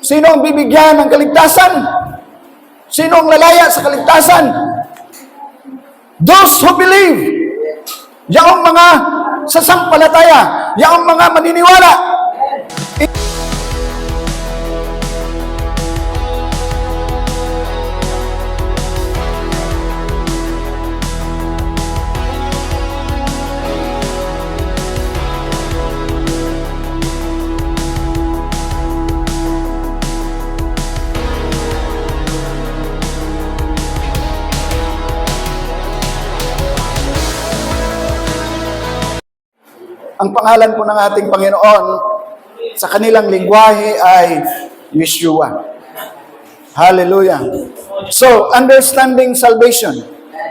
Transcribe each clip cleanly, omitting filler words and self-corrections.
Sino ang bibigyan ng kaligtasan? Sino ang lalaya sa kaligtasan? Those who believe. Yaong mga sasampalataya. Yaong mga maniniwala. Ang pangalan po ng ating Panginoon sa kanilang lingwahe ay Yeshua. Hallelujah. So, understanding salvation.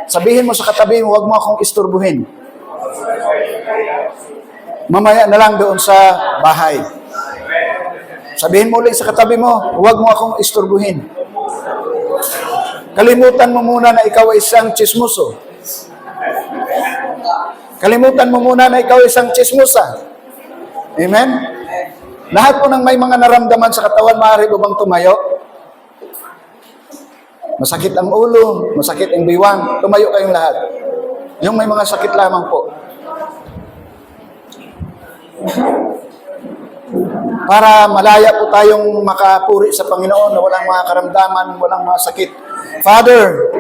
Sabihin mo sa katabi mo, huwag mo akong isturbuhin. Mamaya na lang doon sa bahay. Sabihin mo ulit sa katabi mo, huwag mo akong isturbuhin. Kalimutan mo muna na ikaw ay isang chismoso. Kalimutan mo muna na ikaw isang chismosa. Amen? Lahat po ng may mga naramdaman sa katawan, maaari mo bang tumayo? Masakit ang ulo, masakit ang biwang, tumayo kayong lahat. Yung may mga sakit lamang po. Para malaya po tayong makapuri sa Panginoon na walang mga karamdaman, walang mga sakit. Father,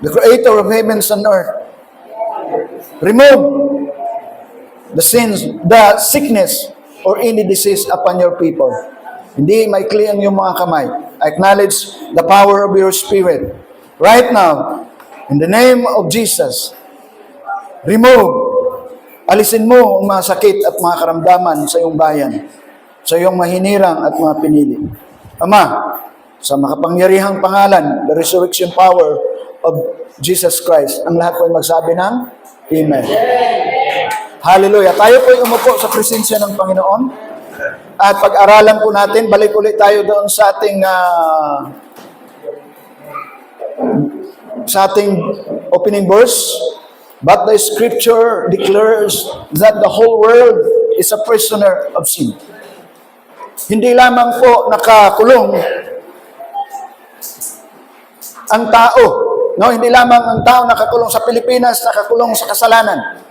the Creator of heavens and earth, remove the sins, the sickness, or any disease upon your people. Hindi maikli ang iyong mga kamay. I acknowledge the power of your Spirit. Right now, in the name of Jesus, remove, alisin mo ang mga sakit at mga karamdaman sa iyong bayan, sa iyong mahinirang at mga pinili. Ama, sa makapangyarihang pangalan, the resurrection power of Jesus Christ, ang lahat po ay magsabi ng Amen. Hallelujah. Tayo po ay umupo sa presensya ng Panginoon. At pag-aralan po natin, balik ulit tayo doon sa ating opening verse. But the scripture declares that the whole world is a prisoner of sin. Hindi lamang po nakakulong ang tao. No, hindi lamang ang tao nakakulong sa Pilipinas, nakakulong sa kasalanan.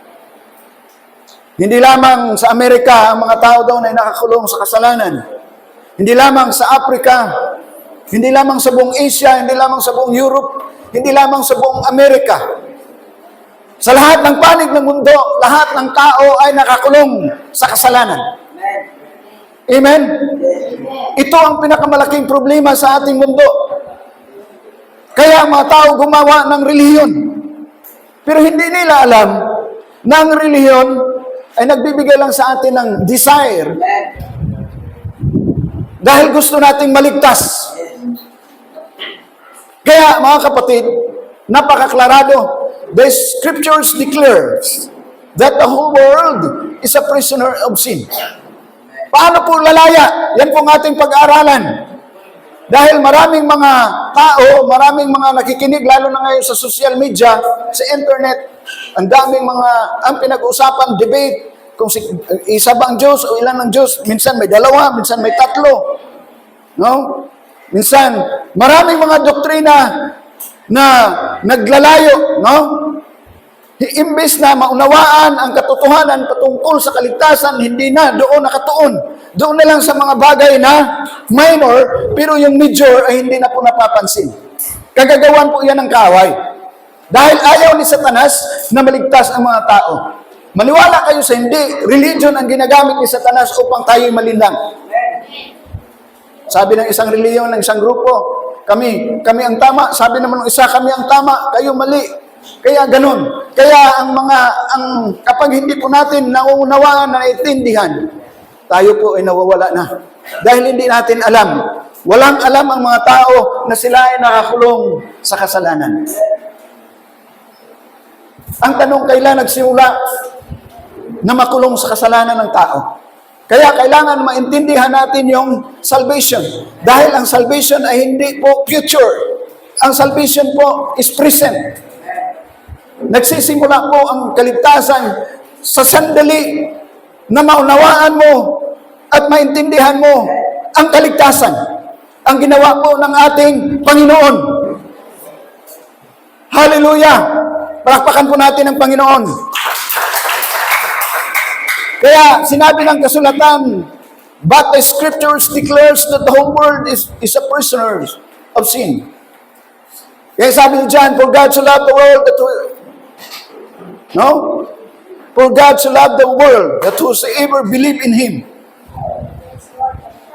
Hindi lamang sa Amerika ang mga tao doon ay nakakulong sa kasalanan. Hindi lamang sa Africa, hindi lamang sa buong Asia, hindi lamang sa buong Europe, hindi lamang sa buong Amerika. Sa lahat ng panig ng mundo, lahat ng tao ay nakakulong sa kasalanan. Amen? Ito ang pinakamalaking problema sa ating mundo. Kaya ang mga tao gumawa ng relihiyon. Pero hindi nila alam na ang relihiyon ay nagbibigay lang sa atin ng desire. Dahil gusto nating maligtas. Kaya mga kapatid, napakaklarado. The scriptures declares that the whole world is a prisoner of sin. Paano po lalaya? Yan po ang ating pag-aaralan. Dahil maraming mga tao, maraming mga nakikinig, lalo na ngayon sa social media, sa internet, ang daming mga, ang pinag-uusapan, debate, kung isa ba ang Diyos o ilan ang Diyos. Minsan may dalawa, minsan may tatlo. No? Minsan, maraming mga doktrina na naglalayo, no? Imbes na maunawaan ang katotohanan patungkol sa kaligtasan, hindi na doon nakatuon. Doon na lang sa mga bagay na minor, pero yung major ay hindi na po napapansin. Kagagawan po yan ng kaaway. Dahil ayaw ni Satanas na maligtas ang mga tao. Maniwala kayo sa hindi, religion ang ginagamit ni Satanas upang tayo'y malinlang. Sabi ng isang reliyon, ng isang grupo, kami ang tama. Sabi naman ng isa, kami ang tama, kayo mali. Kaya ganun. Kaya kapag hindi po natin nauunawaan na naiintindihan, tayo po ay nawawala na. Dahil hindi natin alam. Walang alam ang mga tao na sila ay nakakulong sa kasalanan. Ang tanong, kailan nagsimula na makulong sa kasalanan ng tao? Kaya kailangan maintindihan natin yung salvation. Dahil ang salvation ay hindi po future. Ang salvation po is present. Nagsisimula po ang kaligtasan sa sandali na maunawaan mo at maintindihan mo ang kaligtasan. Ang ginawa po ng ating Panginoon. Hallelujah! Palakpakan po natin ang Panginoon. Kaya sinabi ng kasulatan, but the scriptures declares that the whole world is a prisoner of sin. Kaya sabi ni John, for God so loved the world that no? For God so loved the world that whosoever believe in Him.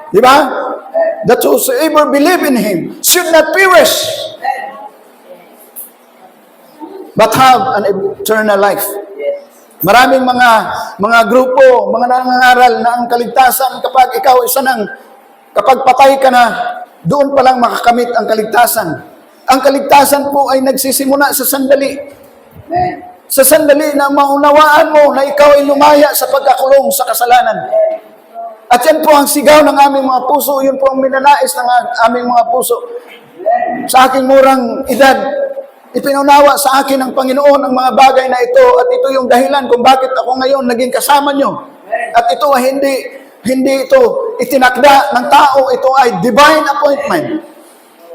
Di ba? That whosoever believe in Him should not perish, but have an eternal life. Maraming mga grupo, mga nangangaral na ang kaligtasan kapag ikaw kapag patay ka na, doon pa lang makakamit ang kaligtasan. Ang kaligtasan po ay nagsisimula sa sandali. Sa sandali na maunawaan mo na ikaw ay lumaya sa pagkakulong sa kasalanan. At yan po ang sigaw ng aming mga puso, yun po ang minanais ng aming mga puso. Sa aking murang edad, ipinaunawa sa akin ng Panginoon ang mga bagay na ito at ito yung dahilan kung bakit ako ngayon naging kasama nyo. At ito ay hindi ito itinakda ng tao, ito ay divine appointment.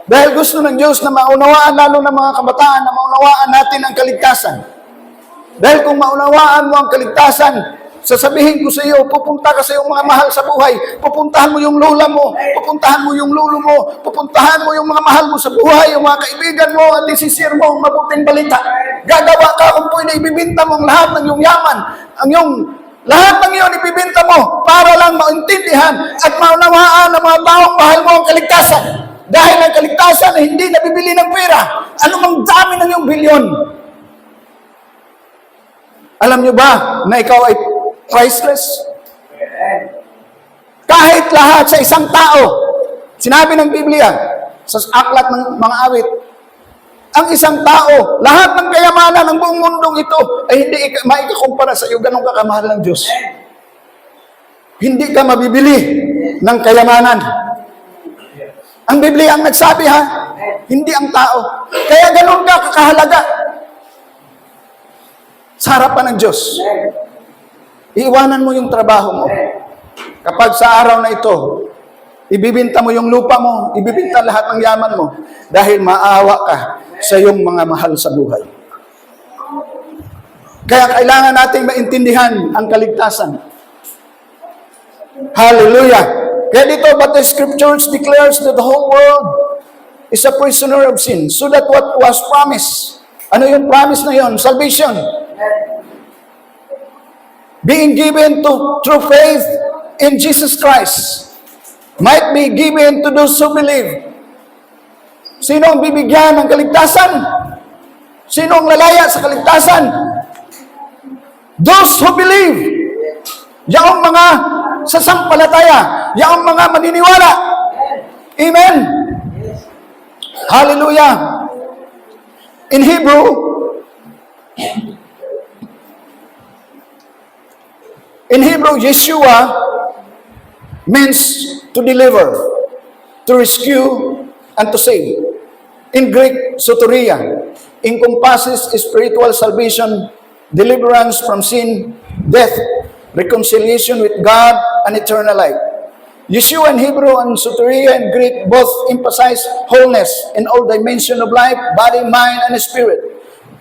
Dahil gusto ng Diyos na maunawaan, lalo ng mga kabataan, na maunawaan natin ang kaligtasan. Dahil kung maunawaan mo ang kaligtasan, sasabihin ko sa iyo, pupunta ka sa iyong mga mahal sa buhay, pupuntahan mo yung lola mo, pupuntahan mo yung lolo mo, pupuntahan mo yung mga mahal mo sa buhay, yung mga kaibigan mo, at isisir mo ang mabuting balita. Gagawa ka kung pwede, ibibinta mo ang lahat ng iyong yaman, lahat ng iyon ibibinta mo para lang maintindihan at maunawaan ng mga taong mahal mo ang kaligtasan. Dahil ang kaligtasan ay hindi nabibili ng pera. Ano mang dami ng iyong bilyon. Alam niyo ba na ikaw ay priceless? Kahit lahat sa isang tao, sinabi ng Biblia, sa aklat ng mga awit, ang isang tao, lahat ng kayamanan ng buong mundong ito ay hindi maikakumpara sa iyo, ganun kakamahal ng Diyos. Hindi ka mabibili ng kayamanan. Ang Biblia ang nagsabi hindi ang tao. Kaya ganun ka kakahalaga sa harapan ng Diyos. Iiwanan mo yung trabaho mo. Kapag sa araw na ito, ibibinta mo yung lupa mo, ibibinta lahat ng yaman mo, dahil maawa ka sa iyong mga mahal sa buhay. Kaya kailangan nating maintindihan ang kaligtasan. Hallelujah! Kaya dito, but the scriptures declares that the whole world is a prisoner of sin, so that what was promised, ano yung promise na yun? Salvation. Being given through faith in Jesus Christ might be given to those who believe. Sino ang bibigyan ng kaligtasan? Sino ang lalaya sa kaligtasan? Those who believe. Yaong mga sasampalataya, yaong mga maniniwala. Amen. Hallelujah. In Hebrew, Yeshua means to deliver, to rescue, and to save. In Greek, soteria encompasses spiritual salvation, deliverance from sin, death, reconciliation with God, and eternal life. Yeshua in Hebrew and soteria in Greek both emphasize wholeness in all dimensions of life, body, mind, and spirit,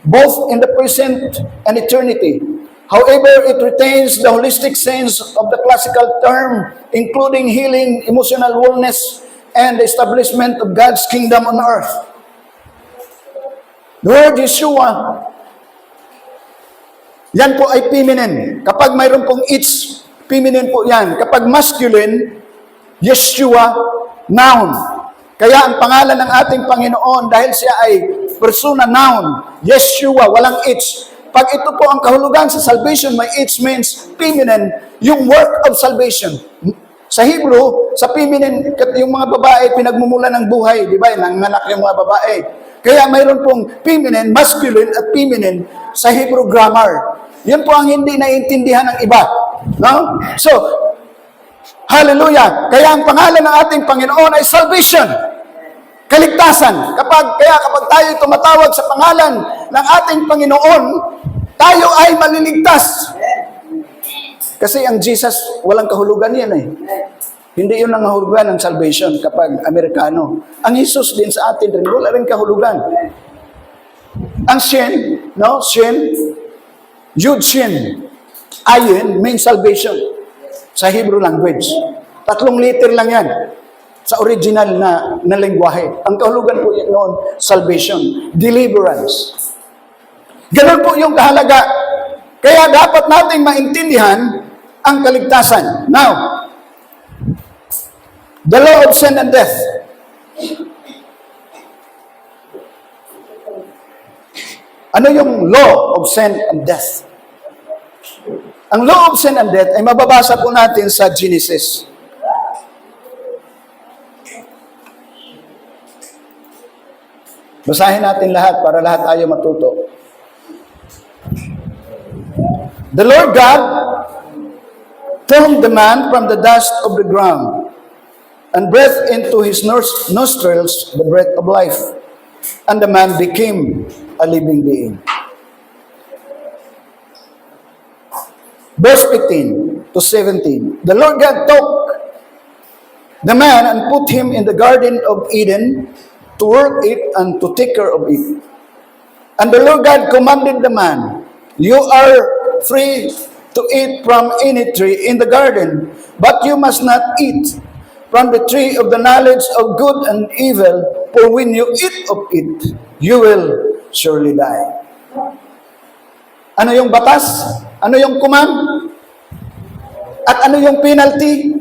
both in the present and eternity. However, it retains the holistic sense of the classical term, including healing, emotional wellness, and the establishment of God's kingdom on earth. The word Yeshua, yan po ay feminine. Kapag mayroon pong it's, feminine po yan. Kapag masculine, Yeshua, noun. Kaya ang pangalan ng ating Panginoon, dahil siya ay persona noun, Yeshua, walang it's. Pag ito po ang kahulugan sa salvation, may it's means feminine, yung work of salvation. Sa Hebrew, sa feminine, yung mga babae, pinagmumula ng buhay, di ba? Nanganak yung mga babae. Kaya mayroon pong feminine, masculine, at feminine sa Hebrew grammar. Yan po ang hindi naiintindihan ng iba. No? So, hallelujah! Kaya ang pangalan ng ating Panginoon ay salvation. Kaligtasan. Kaya kapag tayo tumatawag sa pangalan ng ating Panginoon, tayo ay maliligtas. Kasi ang Jesus, walang kahulugan yan eh. Hindi yun ang kahulugan ng salvation kapag Amerikano. Ang Jesus din sa atin rin, wala rin kahulugan. Ang Shin, no? Shin, Yud Shin, Ayin means salvation sa Hebrew language. 3 liter lang yan sa original na lengguwahe. Ang kahulugan po yun noon, salvation, deliverance. Ganun po yung kahalaga. Kaya dapat nating maintindihan ang kaligtasan. Now, the law of sin and death. Ano yung law of sin and death? Ang law of sin and death ay mababasa po natin sa Genesis. Basahin natin lahat para lahat tayo matuto. The Lord God formed the man from the dust of the ground and breathed into his nostrils the breath of life, and the man became a living being. Verse 15 to 17. The Lord God took the man and put him in the Garden of Eden to work it and to take care of it. And the Lord God commanded the man, "You are free to eat from any tree in the garden, but you must not eat from the tree of the knowledge of good and evil, for when you eat of it, you will surely die." Ano yung batas? Ano yung command? At ano yung penalty?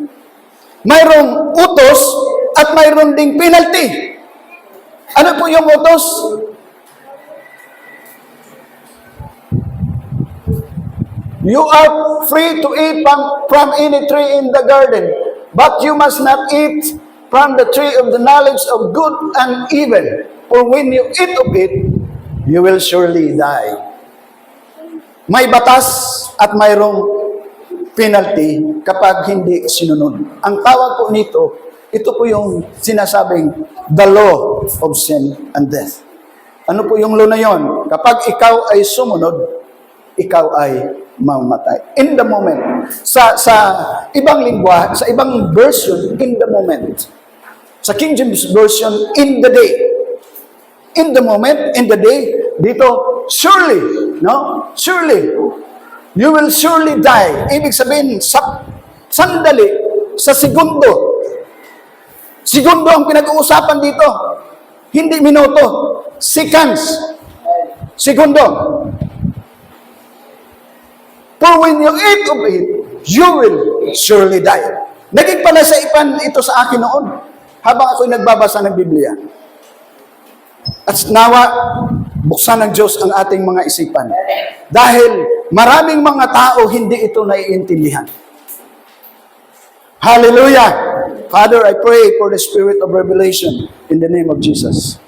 Mayroong utos at mayroon ding penalty. Ano po yung utos? You are free to eat from any tree in the garden, but you must not eat from the tree of the knowledge of good and evil, for when you eat of it, you will surely die. May batas at mayroong penalty kapag hindi sinunod. Ang tawag po nito, ito po yung sinasabing the law of sin and death. Ano po yung law na yon? Kapag ikaw ay sumunod, ikaw ay mamatay. In the moment. Sa ibang lingwa, sa ibang version, in the moment. Sa King James Version, in the day. In the moment, in the day, dito, surely, no? Surely, you will surely die. Ibig sabihin, sandali, sa segundo. Segundo ang pinag-uusapan dito. Hindi minuto. Seconds. Segundo. For when you eat of it, you will surely die. Naging pala sa ipan ito sa akin noon, habang ako'y nagbabasa ng Biblia. At nawa, buksan ng Diyos ang ating mga isipan. Dahil maraming mga tao hindi ito naiintindihan. Hallelujah! Father, I pray for the spirit of revelation in the name of Jesus.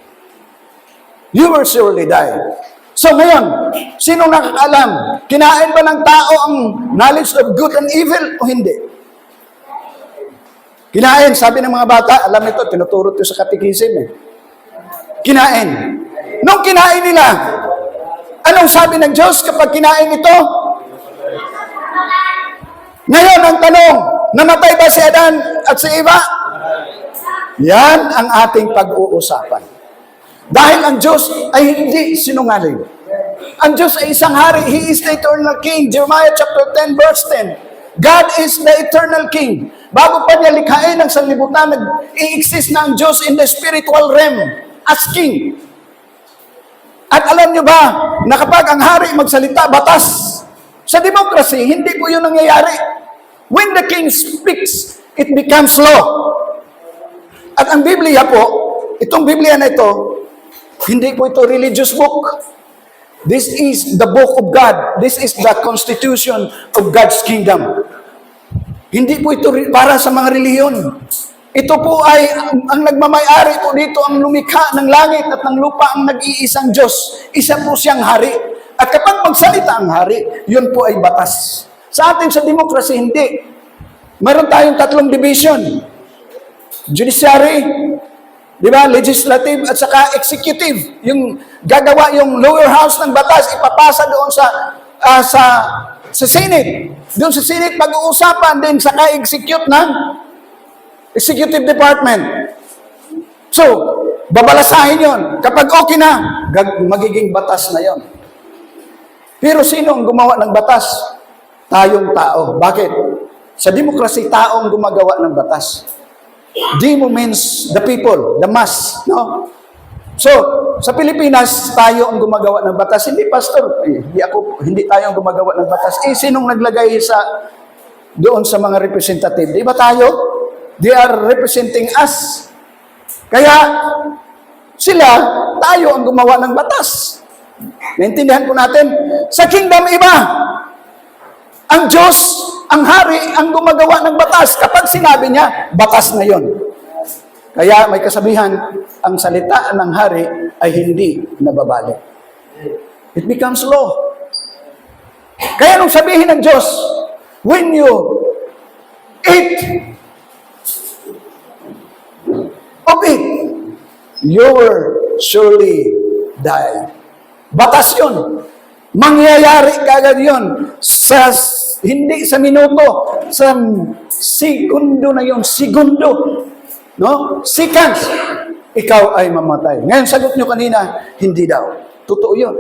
You will surely die. So ngayon, sino nakakaalam? Kinain ba ng tao ang knowledge of good and evil o hindi? Kinain, sabi ng mga bata, alam ito, tinuturo ito sa katekism eh. Kinain. Nung kinain nila, anong sabi ng Diyos kapag kinain ito? Ngayon, ang tanong, namatay ba si Adan at si Eva? Yan ang ating pag-uusapan. Dahil ang Diyos ay hindi sinungaling. Ang Diyos ay isang hari. He is the eternal King. Jeremiah chapter 10 verse 10. God is the eternal King. Bago pa niya likhain ang sanlibutan, nag-i-exist na ang Diyos in the spiritual realm as King. At alam niyo ba, na kapag ang hari magsalita, batas. Sa democracy, hindi po yun nangyayari. When the King speaks, it becomes law. At ang Biblia po, itong Biblia na ito, hindi po ito religious book. This is the book of God. This is the constitution of God's kingdom. Hindi po ito para sa mga relihiyon. Ito po ay, ang nagmamay-ari po dito, ang lumikha ng langit at ng lupa, ang nag-iisang Diyos. Isa po siyang hari. At kapag magsalita ang hari, yun po ay batas. Sa atin sa democracy, hindi. Meron tayong 3 division. Judiciary, di ba? Legislative at saka executive. Yung gagawa yung lower house ng batas, ipapasa doon sa Senate. Doon sa Senate, pag-uusapan din saka execute ng Executive Department. So, babalasahin yon. Kapag okay na, magiging batas na yon. Pero sino ang gumawa ng batas? Tayong tao. Bakit? Sa demokrasi, tao ang gumagawa ng batas. Demo means the people, the mass. No? So, sa Pilipinas, tayo ang gumagawa ng batas. Hindi, Pastor. Hindi tayo ang gumagawa ng batas. Sinong naglagay doon sa mga representative? Di ba tayo? They are representing us. Kaya, tayo ang gumawa ng batas. Naintindihan po natin? Sa kingdom iba, ang Diyos, ang hari, ang gumagawa ng batas. Kapag sinabi niya, batas na yon. Kaya may kasabihan, ang salita ng hari ay hindi nababalik. It becomes law. Kaya nung sabihin ng Diyos, when you eat of it, you will surely die. Batas yun. Mangyayari kagad yun. Hindi sa minuto, sa segundo na yun. Segundo. No? Seconds. Ikaw ay mamatay. Ngayon, sagot nyo kanina, hindi daw. Totoo yun.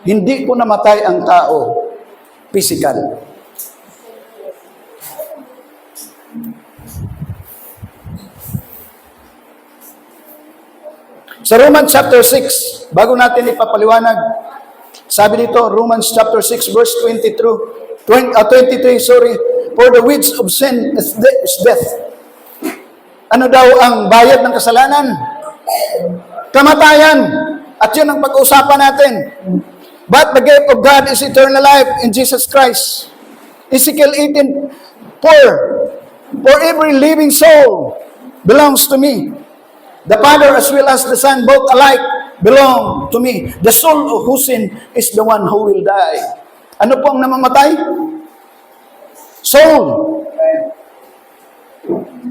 Hindi po namatay ang tao. Physical. Sa Romans chapter 6, bago natin ipapaliwanag, sabi dito, Romans chapter 6, verse 23, for the wages of sin is death. Ano daw ang bayad ng kasalanan? Kamatayan. At yun ang pag-uusapan natin. But the gift of God is eternal life in Jesus Christ. Ezekiel 18, for every living soul belongs to me. The Father as well as the Son, both alike, belong to me. The soul of whose sin is the one who will die. Ano po ang namamatay? Soul.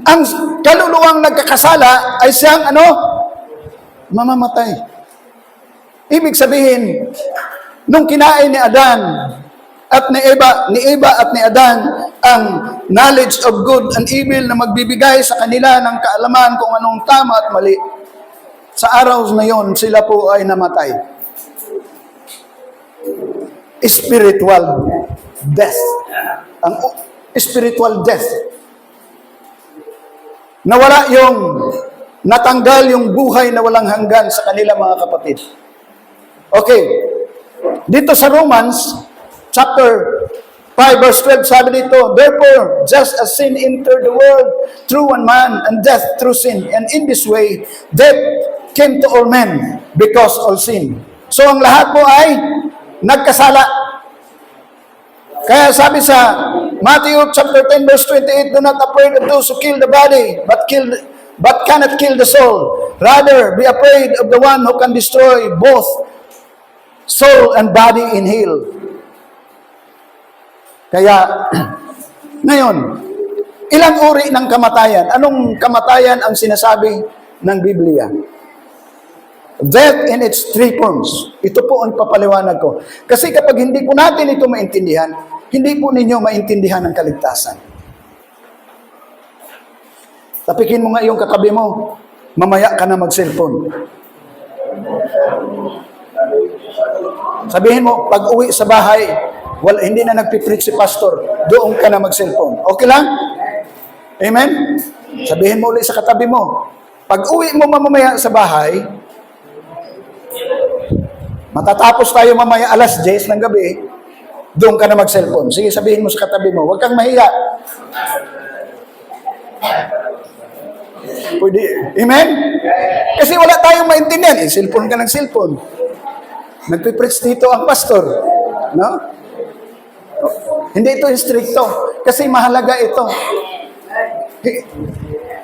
Ang kaluluwang nagkakasala ay siyang mamamatay. Ibig sabihin, nung kinain ni Adan at ni Eva at ni Adan ang knowledge of good and evil na magbibigay sa kanila ng kaalaman kung anong tama at mali, sa araw na yon sila po ay namatay. Spiritual death. Ang spiritual death. Natanggal yung buhay na walang hanggan sa kanila mga kapatid. Okay. Dito sa Romans, chapter 5, verse 12, sabi dito, therefore, just as sin entered the world through one man, and death through sin, and in this way, death came to all men because all sin. So, ang lahat po ay nagkasala. Kaya sabi sa Matthew chapter 10, verse 28, do not afraid of those who kill the body, but cannot kill the soul. Rather, be afraid of the one who can destroy both soul and body in hell. Kaya, ngayon, ilang uri ng kamatayan? Anong kamatayan ang sinasabi ng Biblia? Death in its three forms. Ito po ang papaliwanag ko. Kasi kapag hindi po natin ito maintindihan, hindi po ninyo maintindihan ang kaligtasan. Tapikin mo nga yung katabi mo, mamaya ka na mag-cellphone. Sabihin mo, pag uwi sa bahay, hindi na nagpipreach si pastor, doon ka na mag-cellphone. Okay lang? Amen? Sabihin mo ulit sa katabi mo, pag uwi mo mamaya sa bahay, matatapos tayo mamaya alas 10 ng gabi, doon ka na mag-cellphone. Sige, sabihin mo sa katabi mo, huwag kang mahiya. Pwede. Amen? Kasi wala tayong maintindihan. Cellphone ka ng cellphone. Nagpipreach dito ang pastor. No? Hindi ito stricto. Kasi mahalaga ito.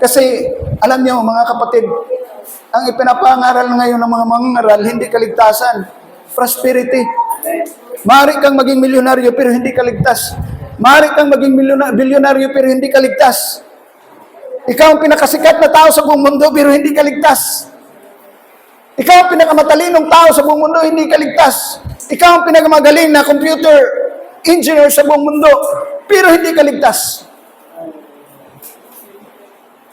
Kasi, alam nyo, mga kapatid, ang ipinapangaral ngayon ng mga mangangaral, hindi kaligtasan. Prosperity. Maaari kang maging milyonaryo pero hindi ka ligtas. Maaari kang maging bilyonaryo pero hindi ka ligtas. Ikaw ang pinakasikat na tao sa buong mundo pero hindi ka ligtas. Ikaw ang pinakamatalinong tao sa buong mundo, hindi ka ligtas. Ikaw ang pinakamagaling na computer engineer sa buong mundo pero hindi ka ligtas.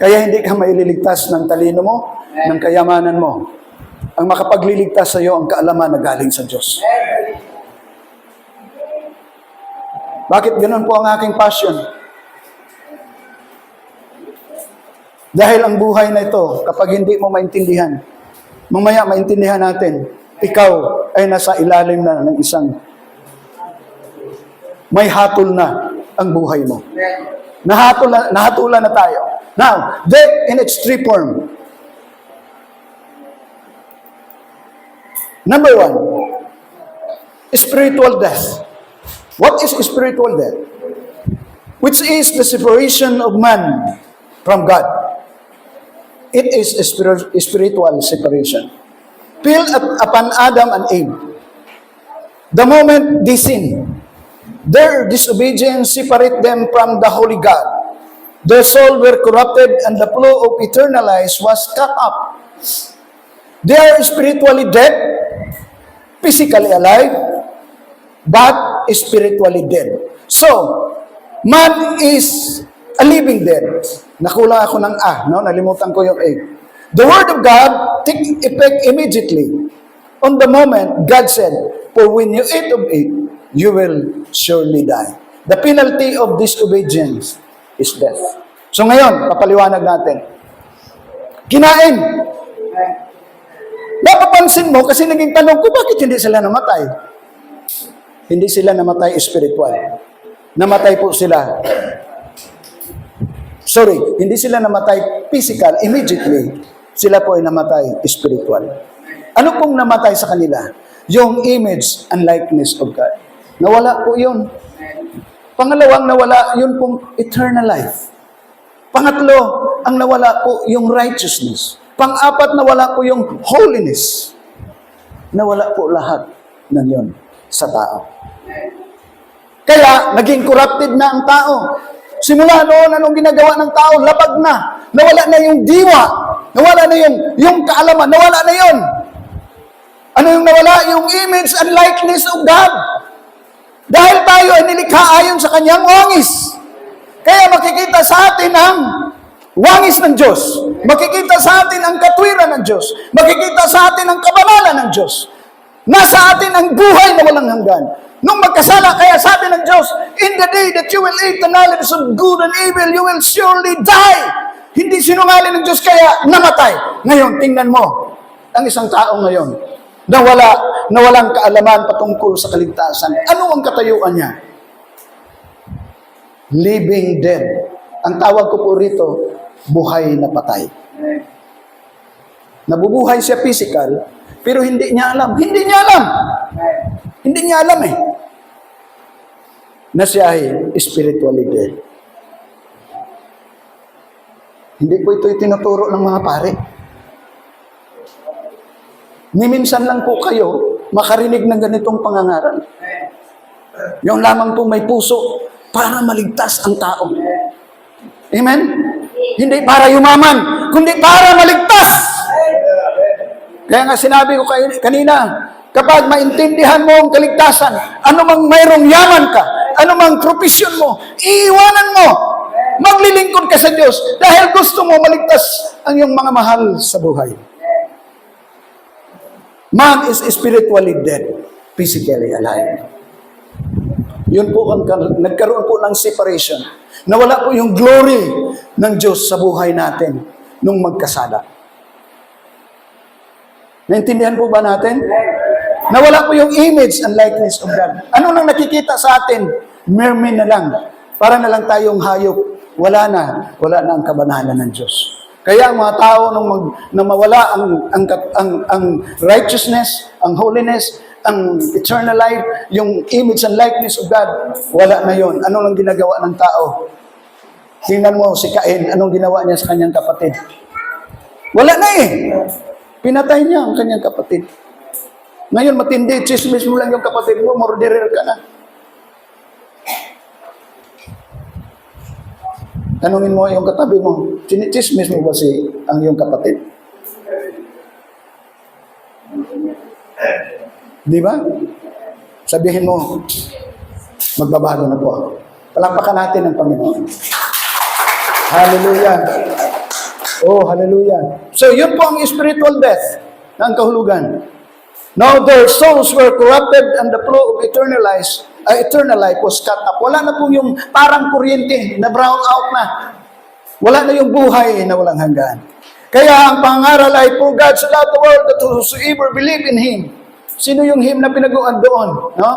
Kaya hindi ka maililigtas ng talino mo, ng kayamanan mo. Ang makapagliligtas sa iyo ang kaalaman na galing sa Diyos. Bakit ganun po ang aking passion? Dahil ang buhay na ito, kapag hindi mo maintindihan, mamaya maintindihan natin, ikaw ay nasa ilalim na ng isang may hatol na ang buhay mo. Nahatulan na tayo. Now, death in its three form. Number one, spiritual death. What is spiritual death? Which is the separation of man from God. It is a spiritual separation. Built upon Adam and Eve. The moment they sin, their disobedience separate them from the holy God. Their soul were corrupted and the flow of eternal life was cut off. They are spiritually dead, physically alive, but spiritually dead. So, man is a living dead. Nakulang ako ng no? Nalimutan ko yung A. The word of God take effect immediately. On the moment, God said, "For when you eat of it, you will surely die." The penalty of disobedience is death. So ngayon, papaliwanag natin. Kinain. Napapansin mo, kasi naging tanong ko, bakit hindi sila namatay? Hindi sila namatay spiritual. Namatay po sila. Sorry, hindi sila namatay physical, immediately. Sila po ay namatay spiritual. Ano pong namatay sa kanila? Yung image and likeness of God. Nawala po yun. Pangalawang nawala, yun pong eternal life. Pangatlo, ang nawala po yung righteousness. Pang-apat, nawala po yung holiness. Nawala po lahat ng yun sa tao. Kaya, naging corrupted na ang tao. Simula noon, anong ginagawa ng tao? Labag na. Nawala na yung diwa. Nawala na yung kaalaman. Nawala na yun. Ano yung nawala? Yung image and likeness of God. Dahil tayo ay nilikha ayon sa kanyang wangis. Kaya makikita sa atin ang wangis ng Diyos. Makikita sa atin ang katwiran ng Diyos. Makikita sa atin ang kabanalan ng Diyos. Nasa atin ang buhay na walang hanggan. Nung magkasala, kaya sabi ng Diyos, "In the day that you will eat the knowledge of good and evil, you will surely die." Hindi sinungaling ng Diyos, kaya namatay. Ngayon, tingnan mo, ang isang tao ngayon, nawalang kaalaman patungkol sa kaligtasan. Ano ang katayuan niya? Living dead. Ang tawag ko po rito, buhay na patay. Nabubuhay siya physical, pero hindi niya alam. Hindi niya alam. Hindi niya alam na siya ay spiritually dead. Hindi po ito itinuturo ng mga pare. Minsan lang po kayo makarinig ng ganitong pangangaral. Yung lamang po may puso para maligtas ang tao. Amen? Hindi para yumaman, kundi para maligtas. Kaya nga sinabi ko kanina, kapag maintindihan mo ang kaligtasan, anumang mayroong yaman ka, anumang profesyon mo, iiwanan mo. Maglilingkod ka sa Diyos dahil gusto mo maligtas ang iyong mga mahal sa buhay. Man is spiritually dead, physically alive. Yun po ang nagkaroon po ng separation. Nawala po yung glory ng Diyos sa buhay natin nung magkasala. Naintindihan po ba natin? Nawala po yung image and likeness of God. Ano nang nakikita sa atin? Merman na lang. Para na lang tayong hayop. Wala na ang kabanalan ng Diyos. Kaya ang mga tao nang mawala ang righteousness, ang holiness, ang eternal life, yung image and likeness of God, wala na yon. Ano nang ginagawa ng tao? Tingnan mo si Cain, anong ginawa niya sa kanyang kapatid? Wala na Pinatay niya ang kanyang kapatid. Ngayon, matindi, chismis mo lang yung kapatid mo, murderer ka na. Tanungin mo yung katabi mo, chismis mo ba ang iyong kapatid? Di ba? Sabihin mo, magbabago na po ako. Palakpakan natin ang Panginoon. Hallelujah. Oh, hallelujah. So, yun po ang spiritual death ng kahulugan. Now, their souls were corrupted and the flow of eternal life was cut up. Wala na po yung parang kuryente na brown out na. Wala na yung buhay na walang hanggan. Kaya ang pangaral ay, for God so loved the world that whosoever believe in Him. Sino yung Him na pinaguan doon? No?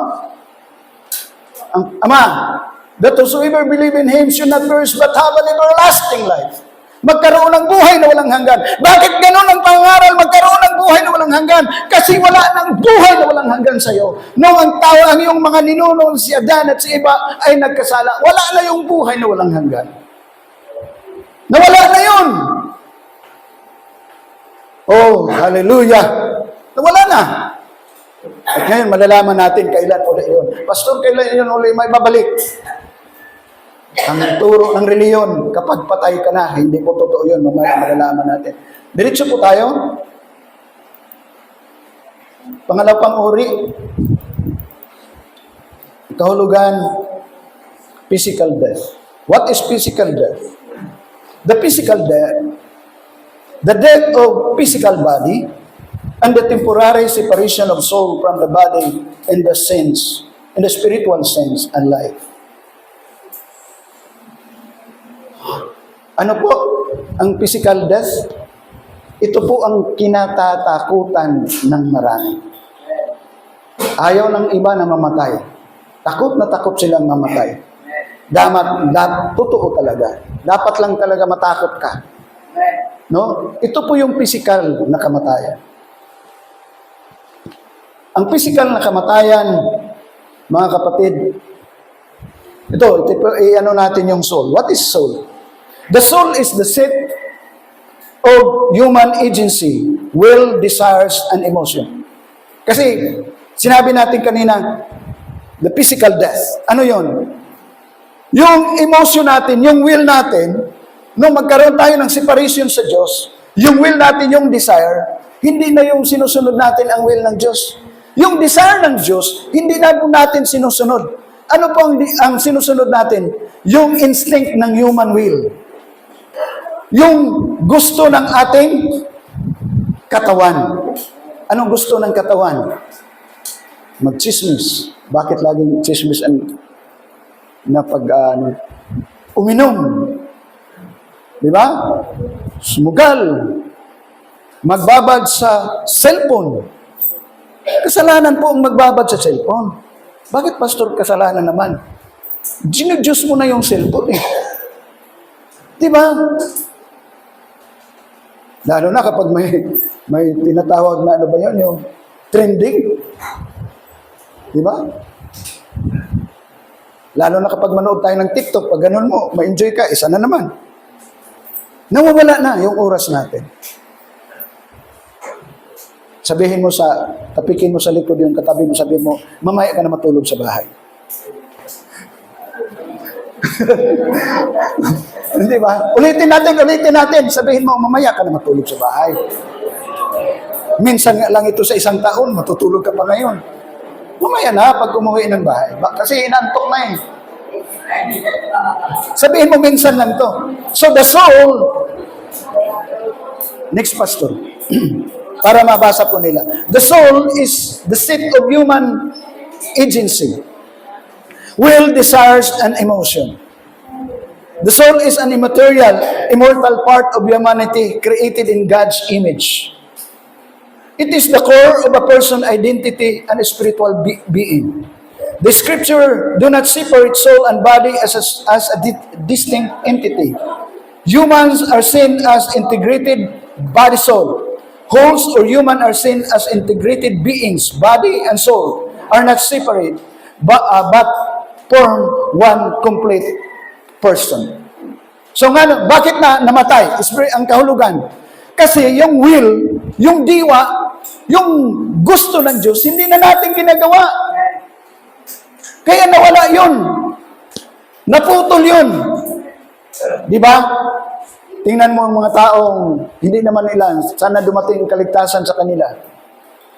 Ang Ama, that whosoever believe in Him should not perish but have an everlasting life. Magkaroon ng buhay na walang hanggan. Bakit ganun ang pangaral? Magkaroon ng buhay na walang hanggan. Kasi wala ng buhay na walang hanggan sa iyo. Noong ang tao, ang iyong mga ninuno, si Adan at si Eva ay nagkasala, wala na yung buhay na walang hanggan. Nawala na yun. Oh, hallelujah. Nawala na. At ngayon, malalaman natin kailan ulit yun. Pastor, kailan yun ulit may babalik? Ang turo ng reliyon, kapag patay ka na, hindi po totoo yun, mamaya malalaman natin. Diretso po tayo. Pangalawang uri, kahulugan, physical death. What is physical death? The physical death, the death of physical body, and the temporary separation of soul from the body in the sense, in the spiritual sense and life. Ano po ang physical death? Ito po ang kinatatakutan ng marami. Ayaw ng iba na mamatay. Takot na takot silang mamatay. Totoo talaga. Dapat lang talaga matakot ka. No? Ito po yung physical na kamatayan. Ang physical na kamatayan, mga kapatid, ito po, ano natin yung soul. What is soul? The soul is the seat of human agency, will, desires, and emotion. Kasi, sinabi natin kanina, the physical death. Ano yon? Yung emotion natin, yung will natin, nung magkaroon tayo ng separation sa Diyos, yung will natin, yung desire, hindi na yung sinusunod natin ang will ng Diyos. Yung desire ng Diyos, hindi na po natin sinusunod. Ano po ang sinusunod natin? Yung instinct ng human will. Yung gusto ng ating katawan. Anong gusto ng katawan? Mag-chismis. Bakit laging chismis ang uminom? Di ba? Sumugal. Magbabad sa cellphone. Kasalanan po ang magbabad sa cellphone. Bakit, Pastor, kasalanan naman? Ginudiyos mo na yung cellphone eh. Di ba? Lalo na kapag may tinatawag na ano ba yun, yung trending. Di ba? Lalo na kapag manood tayo ng TikTok, pag ganun mo, ma-enjoy ka, isa na naman. Nawawala na yung oras natin. Sabihin mo tapikin mo sa likod yung katabi mo, sabihin mo, mamaya ka na matulog sa bahay. Hindi ba? Ulitin natin. Sabihin mo, mamaya ka na matulog sa bahay. Minsan lang ito sa isang taon, matutulog ka pa ngayon. Mamaya na, pag umuwi ng bahay. Kasi inantok na eh. Sabihin mo, minsan lang to. So the soul, next pastor, para mabasa po nila. The soul is the seat of human agency, will, desires, and emotion. The soul is an immaterial, immortal part of humanity created in God's image. It is the core of a person's identity and spiritual being. The scripture do not separate soul and body as a distinct entity. Humans are seen as integrated body-soul. Wholes or human are seen as integrated beings. Body and soul are not separate, but form one complete person. So nga, bakit namatay? Ang kahulugan. Kasi yung will, yung diwa, yung gusto ng Diyos, hindi na natin ginagawa. Kaya nawala yun. Naputol yun. Di ba? Tingnan mo ang mga taong hindi naman nila, sana dumating kaligtasan sa kanila.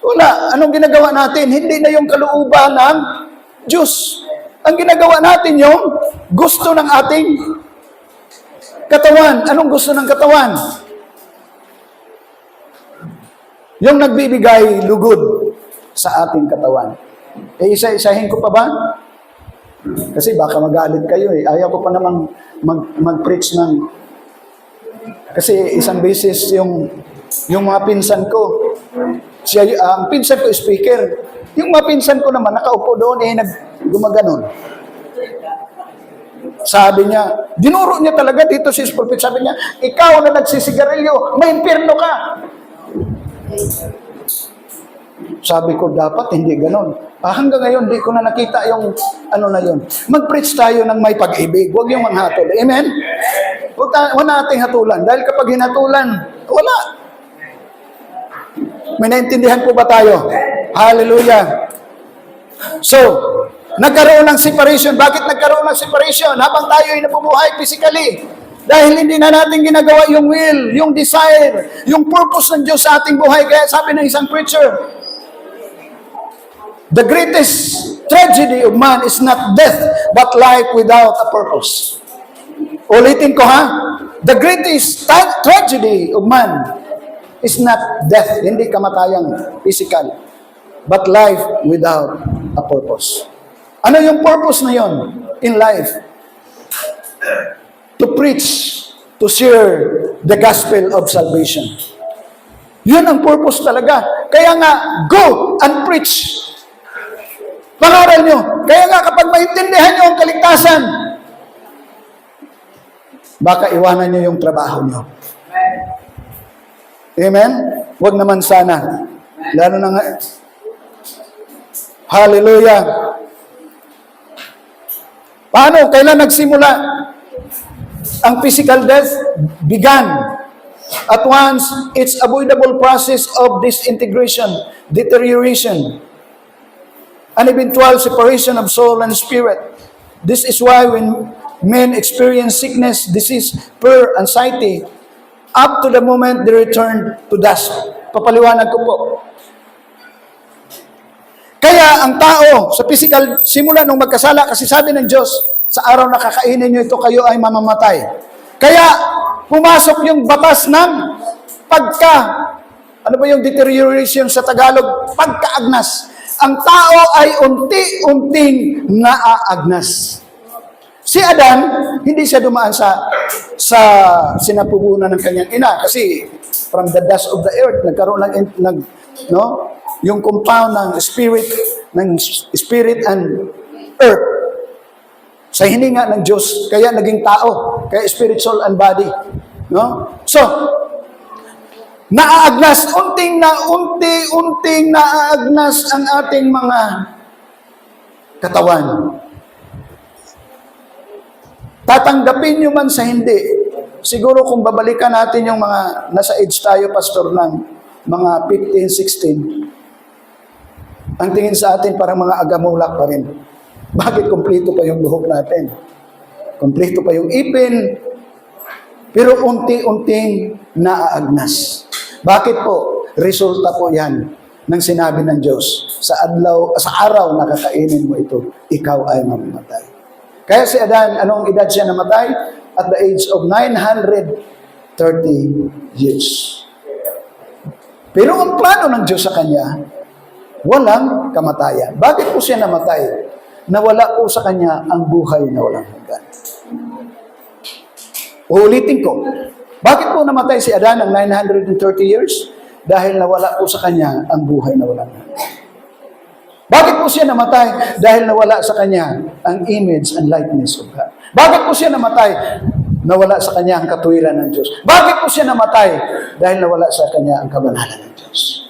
Wala. Anong ginagawa natin? Hindi na yung kalooban ng Diyos. Ang ginagawa natin yung gusto ng ating katawan. Anong gusto ng katawan? Yung nagbibigay lugod sa ating katawan. Isa-isahin ko pa ba? Kasi baka magalit kayo eh. Ayaw ko pa namang mag-preach ng... Kasi isang beses yung mga pinsan ko, ang pinsan ko speaker. Yung mga pinsan ko naman, nakaupo doon gumaganon. Sabi niya, dinuro niya talaga dito si prophet. Sabi niya, ikaw na nagsisigarilyo, may impyerno ka. Sabi ko, dapat hindi ganon. Hanggang ngayon, di ko na nakita yung ano na yun. Mag-preach tayo ng may pag-ibig. Huwag yung manghatol. Amen? Huwag nating hatulan. Dahil kapag hinatulan, wala. May naintindihan po ba tayo? Hallelujah. So, nagkaroon ng separation. Bakit nagkaroon ng separation? Habang tayo ay nabubuhay physically. Dahil hindi na natin ginagawa yung will, yung desire, yung purpose ng Diyos sa ating buhay. Kaya sabi ng isang preacher, the greatest tragedy of man is not death, but life without a purpose. Ulitin ko ha. The greatest tragedy of man is not death, hindi kamatayang physical, but life without a purpose. Ano yung purpose na yon in life? To preach, to share the gospel of salvation. Yun ang purpose talaga. Kaya nga, go and preach. Pangaral nyo. Kaya nga, kapag maintindihan nyo ang kaligtasan, baka iwanan nyo yung trabaho nyo. Amen? Huwag naman sana. Lalo na nga. Hallelujah. Paano? Kailan nagsimula? Ang physical death began. At once, it's avoidable process of disintegration, deterioration, an eventual separation of soul and spirit. This is why when men experience sickness, disease, fear, anxiety, up to the moment they return to dust. Papaliwanag ko po. Kaya ang tao sa physical, simula nung magkasala, kasi sabi ng Diyos, sa araw na kakainin nyo ito, kayo ay mamamatay. Kaya pumasok yung batas ng ano ba yung deterioration sa Tagalog? Pagkaagnas. Ang tao ay unti-unting naaagnas. Si Adan, hindi siya dumaan sa sinapupunan ng kanyang ina kasi from the dust of the earth nagkaroon yung compound ng spirit and earth sa hininga ng Diyos, kaya naging tao, kaya spirit, soul, and body. No? So, naaagnas, unting naaagnas ang ating mga katawan. Tatanggapin nyo man sa hindi, siguro kung babalikan natin yung mga, nasa age tayo, pastor, ng mga 15, 16, ang tingin sa atin parang mga agamulak pa rin. Bakit kumpleto pa yung buhok natin? Kumpleto pa yung ipin, pero unti-unting naaagnas. Bakit po? Resulta po yan ng sinabi ng Diyos. Sa araw na kakainin mo ito, ikaw ay mamamatay. Kaya si Adan, anong edad siya namatay? At the age of 930 years. Pero ang plano ng Diyos sa kanya, walang kamatayan. Bakit po siya namatay? Nawala po sa kanya ang buhay na walang hanggan. Uulitin ko. Bakit po namatay si Adan ng 930 years? Dahil nawala po sa kanya ang buhay na walang hanggan. Bakit po siya namatay? Dahil nawala sa kanya ang image and likeness of God. Bakit po siya namatay? Nawala sa kanya ang katuwiran ng Diyos. Bakit po siya namatay? Dahil nawala sa kanya ang kabanalan ng Diyos.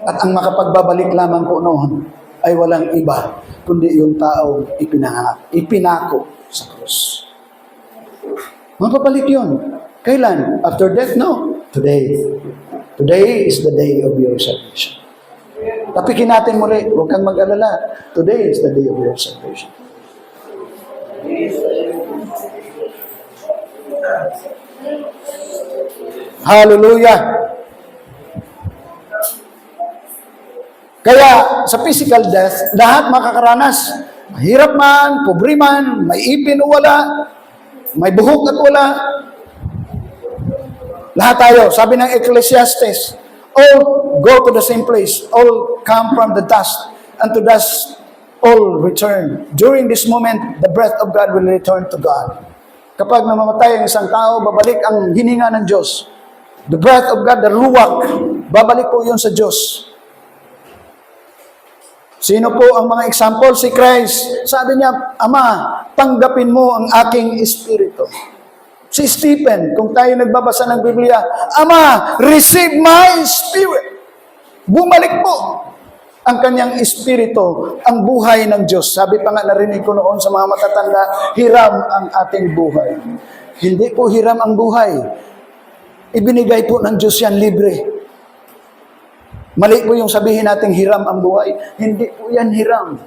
At ang makapagbabalik lamang po noon ay walang iba, kundi yung taong ipinako sa krus. Mapabalik yun. Kailan? After death? No. Today. Today is the day of your salvation. Tapikin natin muli. Huwag kang mag-alala. Today is the day of your salvation. Hallelujah. Kaya sa physical death, lahat makakaranas. Mahirap man, pobre man, may ipin o wala, may buhok at wala. Lahat tayo, sabi ng Ecclesiastes, all go to the same place, all come from the dust, and to dust all return. During this moment, the breath of God will return to God. Kapag namamatay ang isang tao, babalik ang hininga ng Diyos. The breath of God, the ruwak, babalik po yun sa Diyos. Sino po ang mga example? Si Christ. Sabi niya, Ama, tanggapin mo ang aking espiritu. Si Stephen, kung tayo nagbabasa ng Biblia, Ama, receive my spirit. Bumalik po ang kanyang espiritu, ang buhay ng Diyos. Sabi pa nga, narinig ko noon sa mga matatanda, hiram ang ating buhay. Hindi po hiram ang buhay. Ibinigay po ng Diyos yan libre. Mali po yung sabihin nating hiram ang buhay. Hindi po yan hiram.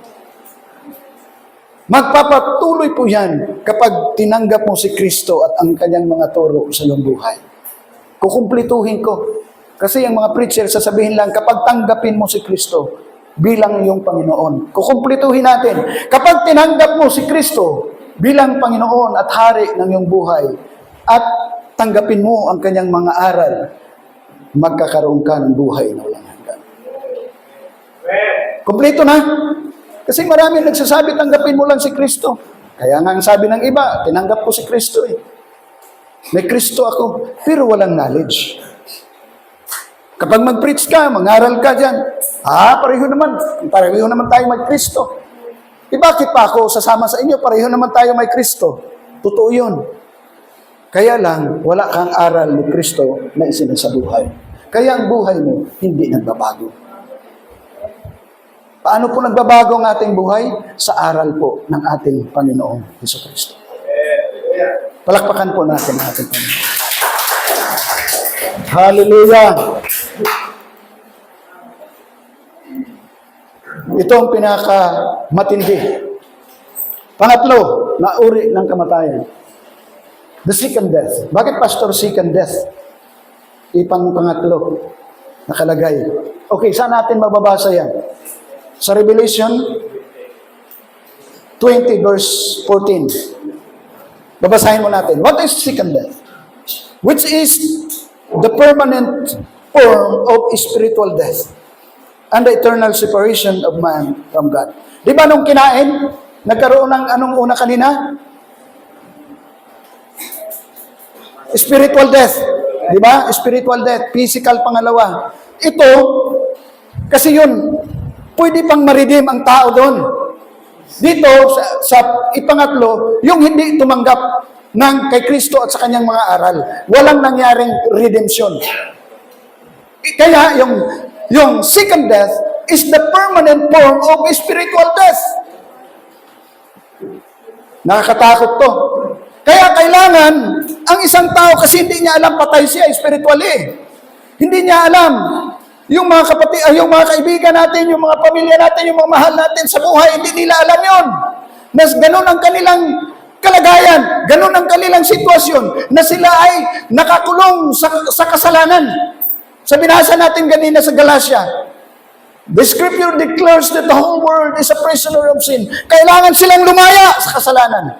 Magpapatuloy po yan kapag tinanggap mo si Kristo at ang kanyang mga turo sa iyong buhay. Kukumplituhin ko. Kasi ang mga preacher sasabihin lang, kapag tanggapin mo si Kristo bilang iyong Panginoon. Kukumplituhin natin. Kapag tinanggap mo si Kristo bilang Panginoon at Hari ng iyong buhay at tanggapin mo ang kanyang mga aral, magkakaroon ka ng buhay na walang hanggan. Kompleto na. Kasi marami nagsasabi, tanggapin mo lang si Kristo. Kaya nga ang sabi ng iba, tinanggap ko si Kristo eh. May Kristo ako, pero walang knowledge. Kapag mag-preach ka, mag-aral ka dyan, pareho naman tayo may Kristo. Bakit pa ako sasama sa inyo? Pareho naman tayo may Kristo. Totoo yun. Kaya lang, wala kang aral ni Kristo na isinasabuhay. Kaya ang buhay mo, hindi nagbabago. Paano po nagbabago ang ating buhay? Sa aral po ng ating Panginoong Jesucristo. Palakpakan po natin ang ating Panginoon. Hallelujah! Ito ang pinakamatindi. Pangatlo, na uri ng kamatayan. The second death. Bakit, Pastor, second death? Pangatlo, nakalagay. Okay, saan natin mababasa yan? Sa Revelation 20 verse 14. Babasahin mo natin. What is second death? Which is the permanent form of spiritual death and the eternal separation of man from God. Di ba nung kinain, nagkaroon ng anong una kanina? Spiritual death. Di ba? Spiritual death. Physical pangalawa. Ito, kasi yun, pwede pang ma-redeem ang tao doon. Dito, sa ipangatlo, yung hindi tumanggap ng kay Kristo at sa kanyang mga aral. Walang nangyaring redemption. Kaya, yung second death is the permanent form of spiritual death. Nakakatakot to. Kaya kailangan, ang isang tao, kasi hindi niya alam patay siya spiritually. Hindi niya alam. Yung mga kapatid, yung mga kaibigan natin, yung mga pamilya natin, yung mga mahal natin sa buhay, hindi nila alam yun. Mas ganun ang kanilang kalagayan, ganun ang kanilang sitwasyon, na sila ay nakakulong sa kasalanan. Sa binasa natin ganina sa Galatia, the scripture declares that the whole world is a prisoner of sin. Kailangan silang lumaya sa kasalanan.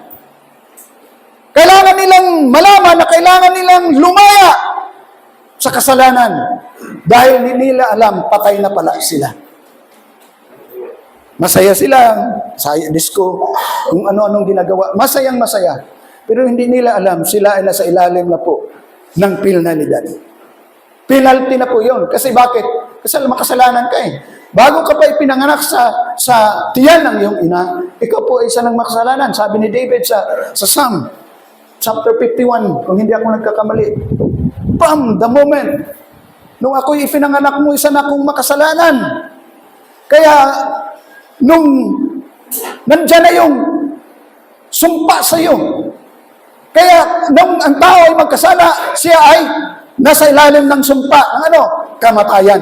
Kailangan nilang malaman na kailangan nilang lumaya sa kasalanan. Dahil hindi nila alam, patay na pala sila. Masaya sila, saya disco, kung ano-anong ginagawa. Masayang masaya. Pero hindi nila alam, sila ay nasa ilalim na po ng penalidad. Penalty na po yun. Kasi bakit? Kasi makasalanan ka eh. Bago ka pa ipinanganak sa tiyan ng iyong ina, ikaw po ay isa ng makasalanan. Sabi ni David sa Psalm, chapter 51, kung hindi ako nagkakamali. From the moment, nung ako'y ipinanganak mo, isa na akong makasalanan. Kaya, nung nandyan na yung sumpa sa iyo, kaya nung ang tao ay magkasala, siya ay nasa ilalim ng sumpa ng kamatayan.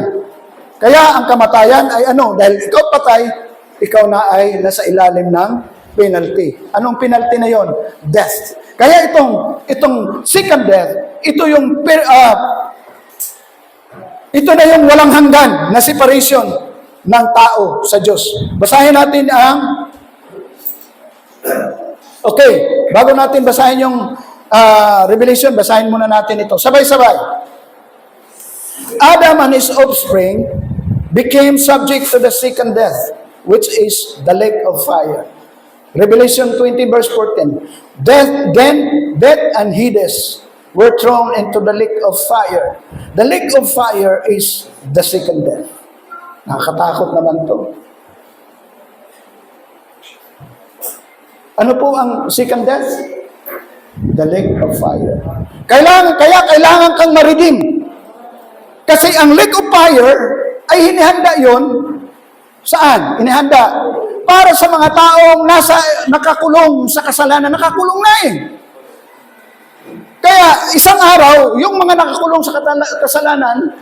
Kaya ang kamatayan ay dahil ikaw patay, ikaw na ay nasa ilalim ng penalty. Anong penalty na yon? Death. Kaya itong second death, ito na yung walang hanggan na separation ng tao sa Diyos. Basahin natin ang... Okay, bago natin basahin yung Revelation, basahin muna natin ito. Sabay-sabay. Adam and his offspring became subject to the second death, which is the lake of fire. Revelation 20 verse 14. Then death and Hades were thrown into the lake of fire. The lake of fire is the second death. Nakakatakot naman to. Ano po ang second death? The lake of fire. Kaya kailangan kang ma-redeem. Kasi ang lake of fire ay hinihanda yon saan? Hinihanda para sa mga taong nakakulong sa kasalanan. Nakakulong na eh. Kaya isang araw, yung mga nakakulong sa kasalanan,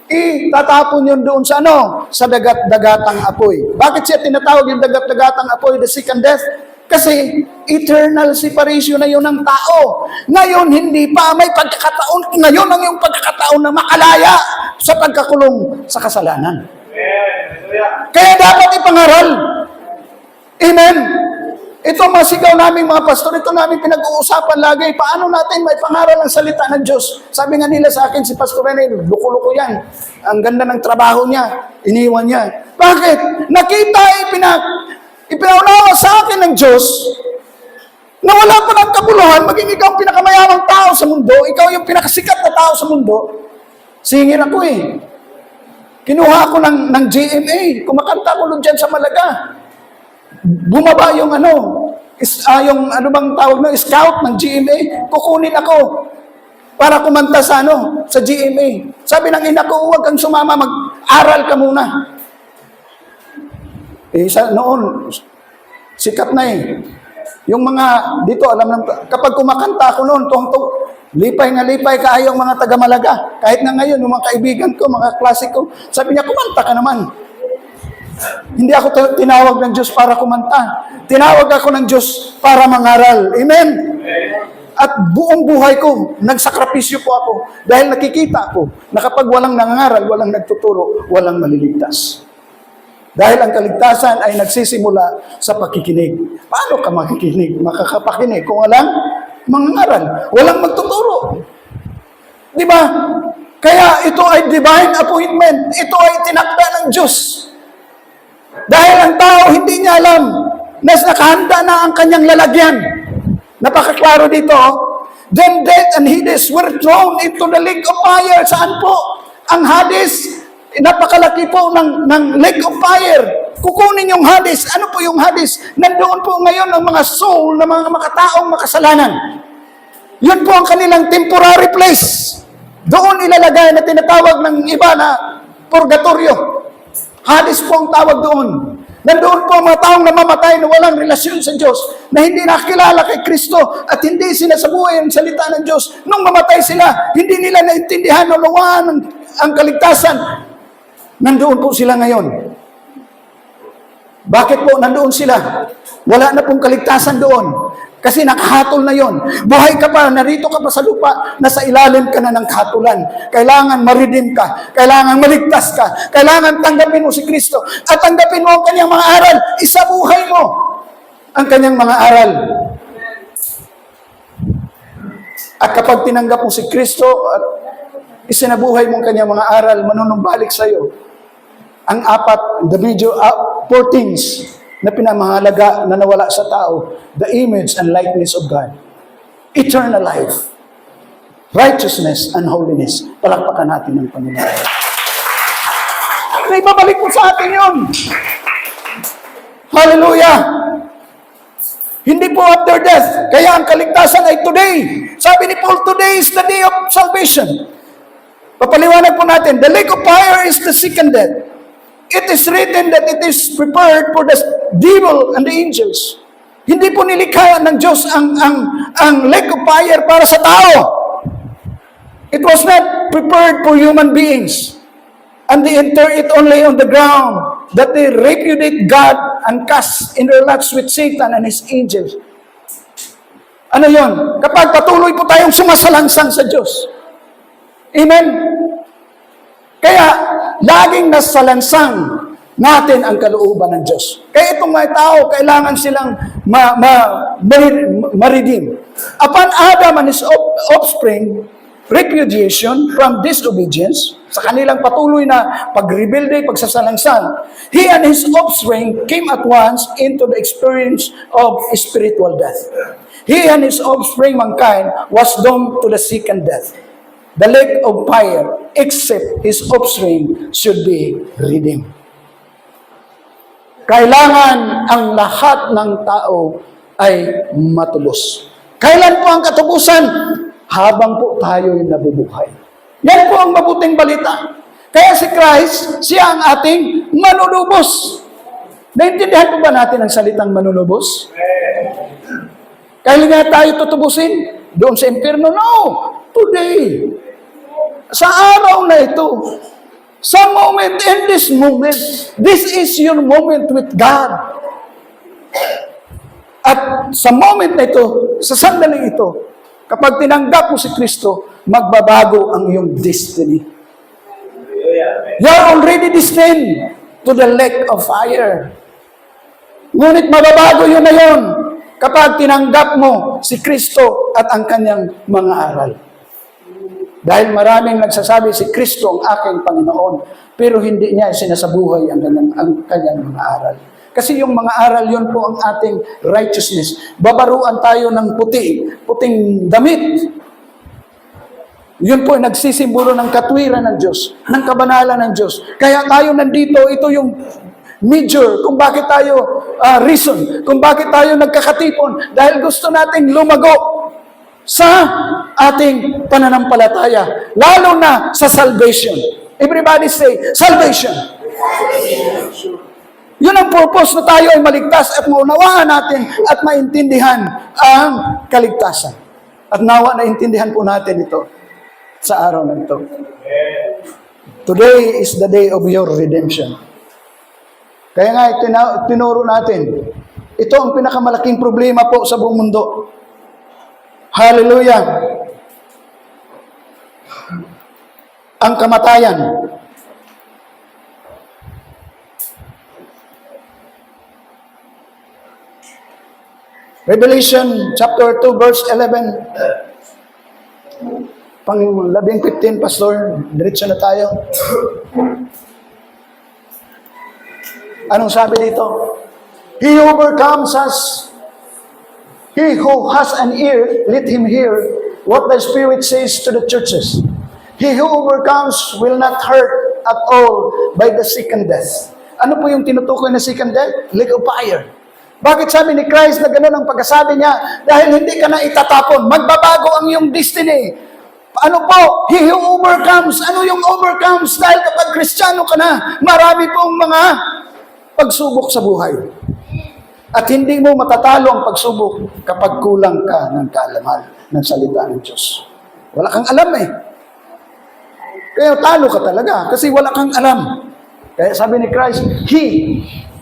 itatapon yun doon sa sa dagat-dagatang apoy. Bakit siya tinatawag yung dagat-dagatang apoy, the second death? Kasi eternal separation na yun ng tao. Ngayon, hindi pa may pagkakataon. Ngayon ang yung pagkakataon na makalaya sa pagkakulong sa kasalanan. Kaya dapat ipangaral. Amen. Ito masigaw namin mga pastor, ito namin pinag-uusapan lagi. Paano natin may pangaral ng salita ng Diyos? Sabi nga nila sa akin, si Pastor Rene, luko-luko yan. Ang ganda ng trabaho niya, iniwan niya. Bakit? Nakita, ipinaunawa sa akin ng Diyos na wala pa ng kabuluhan, maging ikaw ang pinakamayamang tao sa mundo, ikaw yung pinakasikat na tao sa mundo. Singir ako eh. Kinuha ako ng GMA, kumakanta ko dyan sa Malaga. Bumaba yung yung bang tawag na scout ng GMA, kukunin ako para kumanta sa sa GMA. Sabi ng ina ko, huwag kang sumama, mag-aral ka muna. Noon, sikat na eh. Yung mga dito, alam naman, kapag kumakanta ako noon, lipay kaayo ang mga taga-Malaga. Kahit na ngayon, yung mga kaibigan ko, mga klase ko, sabi niya, kumanta ka naman. Hindi ako tinawag ng Diyos para kumanta. Tinawag ako ng Diyos para mangaral. Amen? At buong buhay ko, nagsakripisyo po ako. Dahil nakikita ko na kapag walang nangangaral, walang nagtuturo, walang maliligtas. Dahil ang kaligtasan ay nagsisimula sa pakikinig. Paano ka makikinig, makakapakinig kung walang mangangaral, walang magtuturo? Di ba? Kaya ito ay divine appointment. Ito ay tinakda ng Diyos. Dahil ang tao hindi niya alam na nakahanda na ang kanyang lalagyan. Napakaklaro dito. Then death and Hades were thrown into the lake of fire. Saan po? Ang Hades, napakalaki po ng lake of fire. Kukunin yung Hades. Ano po yung Hades? Nandoon po ngayon ang mga soul ng mga makataong makasalanan. Yun po ang kanilang temporary place. Doon ilalagay na tinatawag ng iba na purgatorio. Hades po ang tawag doon. Nandoon po ang mga taong namamatay na walang relasyon sa Diyos, na hindi nakakilala kay Kristo at hindi sinasabuhay ang salita ng Diyos. Nung mamatay sila, hindi nila naintindihan o nawahan ang kaligtasan. Nandoon po sila ngayon. Bakit po nandoon sila? Wala na pong kaligtasan doon. Kasi nakahatol na yon. Buhay ka pa, narito ka pa sa lupa, nasa ilalim ka na ng kahatulan. Kailangan ma-redeem ka, kailangan maligtas ka, kailangan tanggapin mo si Kristo, at tanggapin mo ang kanyang mga aral. Isabuhay mo ang kanyang mga aral. At kapag tinanggap mo si Kristo at isinabuhay mo ang kanyang mga aral, manunumbalik sa iyo ang four things na pinamahalaga na nawala sa tao: the image and likeness of God, eternal life, righteousness, and holiness. Palakpakan natin ang Panginoon. May babalik po sa atin yun. Hallelujah! Hindi po after death. Kaya ang kaligtasan ay today. Sabi ni Paul, today is the day of salvation. Papaliwanag po natin, the lake of fire is the second death. It is written that it is prepared for the devil and the angels. Hindi po nilikha ng Diyos ang lake of fire para sa tao. It was not prepared for human beings. And they enter it only on the ground, that they repudiate God and cast in their lots with Satan and his angels. Ano yon? Kapag patuloy po tayong sumasalangsang sa Diyos. Amen? Kaya, laging nasalansang natin ang kalooban ng Diyos. Kaya itong mga tao, kailangan silang ma-redeem. Upon Adam and his offspring, repudiation from disobedience, sa kanilang patuloy na pagrebelde, pagsasalangsang, he and his offspring came at once into the experience of spiritual death. He and his offspring, mankind, was doomed to the second death, the lake of fire, except his offspring should be redeemed. Kailangan ang lahat ng tao ay matubos. Kailan po ang katubusan? Habang po tayo'y nabubuhay. Yan po ang mabuting balita. Kaya si Christ, siya ang ating manunubos. Naintindihan po ba natin ang salitang manunubos? Kailan nga tayo tutubusin? Doon sa impyerno? No! Today. Sa araw na ito. Sa moment, in this moment, this is your moment with God. At sa moment na ito, sa sandaling ito, kapag tinanggap mo si Kristo, magbabago ang iyong destiny. You are already destined to the lake of fire. Ngunit mababago yun na yun kapag tinanggap mo si Kristo at ang kanyang mga aral. Dahil maraming nagsasabi si Kristo ang aking Panginoon, pero hindi niya sinasabuhay ang kanyang mga aral. Kasi yung mga aral, yun po ang ating righteousness. Babaruan tayo ng puting damit. Yun po ay nagsisimbolo ng katwiran ng Diyos, ng kabanalan ng Diyos. Kaya tayo nandito, ito yung major kung bakit tayo, reason, kung bakit tayo nagkakatipon. Dahil gusto nating lumago sa ating pananampalataya, lalo na sa salvation. Everybody say, salvation. Yun ang purpose na tayo ay maligtas at maunawaan natin at maintindihan ang kaligtasan. At nawa na intindihan po natin ito sa araw na ito. Today is the day of your redemption. Kaya nga tinuro natin, ito ang pinakamalaking problema po sa buong mundo. Hallelujah! Ang kamatayan. Revelation chapter 2 verse 11. Pang 11:15, Pastor, diretso na tayo. Anong sabi dito? He who overcomes us, he who has an ear, let him hear what the Spirit says to the churches. He who overcomes will not hurt at all by the second death. Ano po yung tinutukoy na second death? Lake of fire. Bakit sabi ni Christ na gano'n ang pagkasabi niya? Dahil hindi ka na itatapon. Magbabago ang iyong destiny. Ano po? He who overcomes. Ano yung overcomes? Dahil kapag Kristiyano ka na, marami pong mga pagsubok sa buhay. At hindi mo matatalo ang pagsubok kapag kulang ka ng kaalaman ng salita ng Diyos. Wala kang alam eh. Kaya talo ka talaga kasi wala kang alam. Kaya sabi ni Christ, he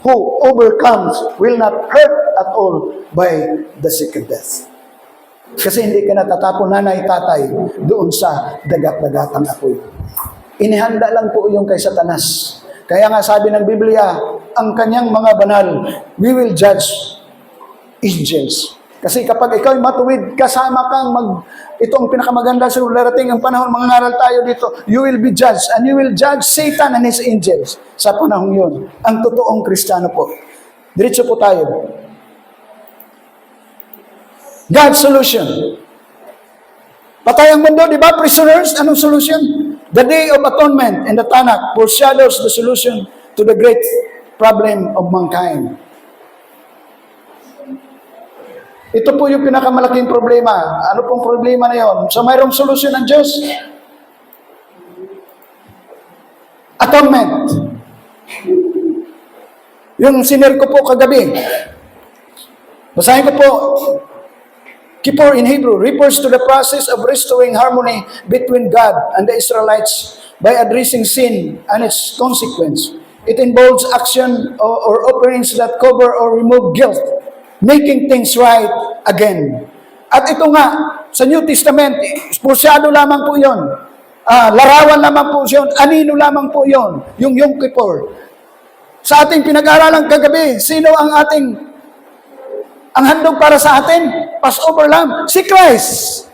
who overcomes will not hurt at all by the second death. Kasi hindi ka natatapon nanay, tatay doon sa dagat-dagatang apoy. Inihanda lang po yung kay Satanas. Kaya nga sabi ng Biblia, ang kanyang mga banal, we will judge angels. Kasi kapag ikaw ay matuwid, kasama kang ito ang pinakamaganda sa darating ang panahon, mga ngaral tayo dito, you will be judged, and you will judge Satan and his angels sa panahon yun. Ang totoong Kristiyano po. Diretso po tayo. God's solution. Patay ang mundo, di ba, prisoners? Anong solution? The Day of Atonement in the Tanakh foreshadows the solution to the great problem of mankind. Ito po yung pinakamalaking problema. Ano pong problema na yun? So mayroong solusyon ng Diyos. Atonement. Yung sinir ko po kagabi. Basahin ko po. Kippur in Hebrew refers to the process of restoring harmony between God and the Israelites by addressing sin and its consequence. It involves action or offerings that cover or remove guilt, making things right again. At ito nga, sa New Testament, pursado lamang po yun. Larawan lamang po yun. Anino lamang po yun. Yung Yom Kippur. sa ating pinag-aralang kagabi, sino ang handog para sa atin? Passover Lamb. Si Christ.